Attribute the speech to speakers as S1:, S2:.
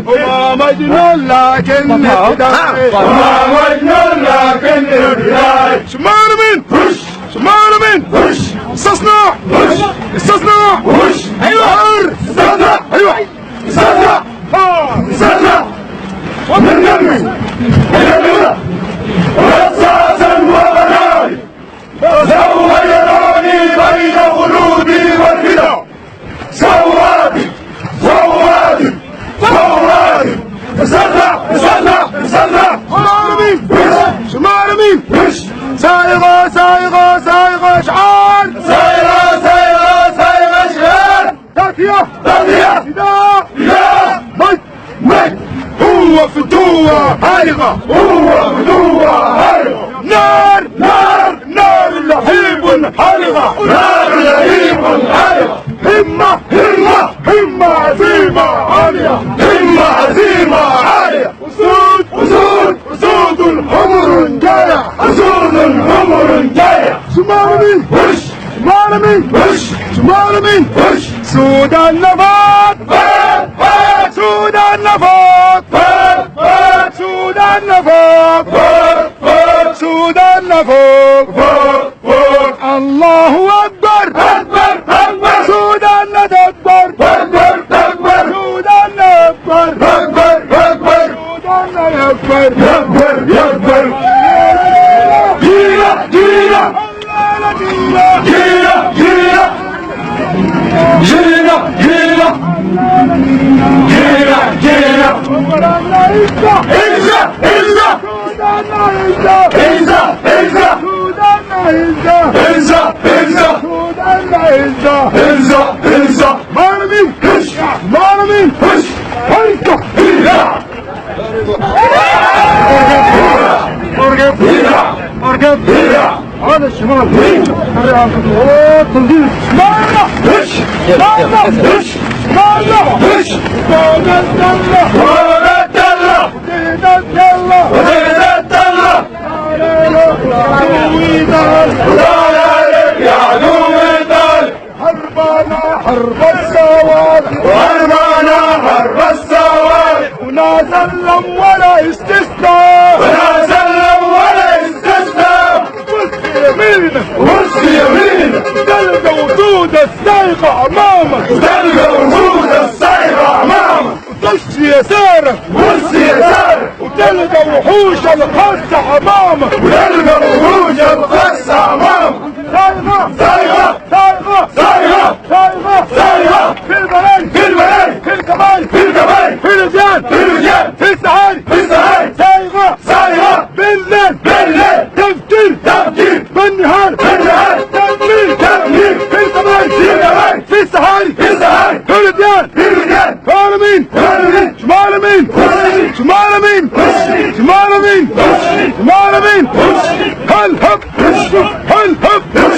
S1: وما مجنون لكن ابتدائي وما مجنون لكن ابتدائي شمال مين شمال مين استصنع استصنع ايوه استصنع ايوه استصنع استصنع وننمي وننمي واساسا وبنائي سوف يراني بين خلودي والفدا سوادي سوادي سوادي استصنع استصنع استصنع شمال مين سايغة سايغة سايغة اشعال سايغة سايغة سايغة اشعال تاتية تاتية فداء فداء ميت هو فتوة هايغة هو فتوة هايغة نار نار نار لهيب الحرقة نار لهيب الحرقة همة همة همة عزيمة عالية همة عزيمة عالية أسود أسود أسود الحمر جاية أسود الحمر جاية شمال مين وش شمال مين وش شمال مين وش سود النفاق سود النفاق سود النفاق سود النفاق الله أكبر أكبر أكبر سود النتكبر أكبر أكبر سود النكبر أكبر أكبر سود النكبر يكبر يكبر جينا جينا جينا جينا جينا جينا جينا جينا إنزا إنزا إنزا إنزا إنزا إنزا إنزا إنزا إنزا مارمين هش مارمين هش هيك هيا أرجع هيا أرجع هيا على الشمال هيا تنزيل مارنا هش مارنا هش مارنا هش ودت الله ودت الله ودت الله ودت الله يا عدو الدار حربنا حرب الصواريخ وحربنا حرب الصواريخ ولا سلم ولا استسلام ولا سلم ولا استسلام وسط يمينك وسط يمينك تلقى وجود السايقة أمامك تلقى وجود السايقة أمامك وتش يسارك وش يسارك وتلقى وحوش القصة أمامك وتلقى وحوش القصة أمامك سايقة سايقة سايقة سايقة سايقة سايقة في البلد في البلد في الكبايل في الكبايل في الرجال في الرجال في السعاري في السعاري سايقة سايقة بالليل بالليل تفجير تفجير بالنهار بالنهار تمليل تمليل في الكبايل في الكبايل في السعاري في السعاري في الرجال في الرجال شمال مين شمال مين شمال مين شمال مين شمال مين هل هب هل هب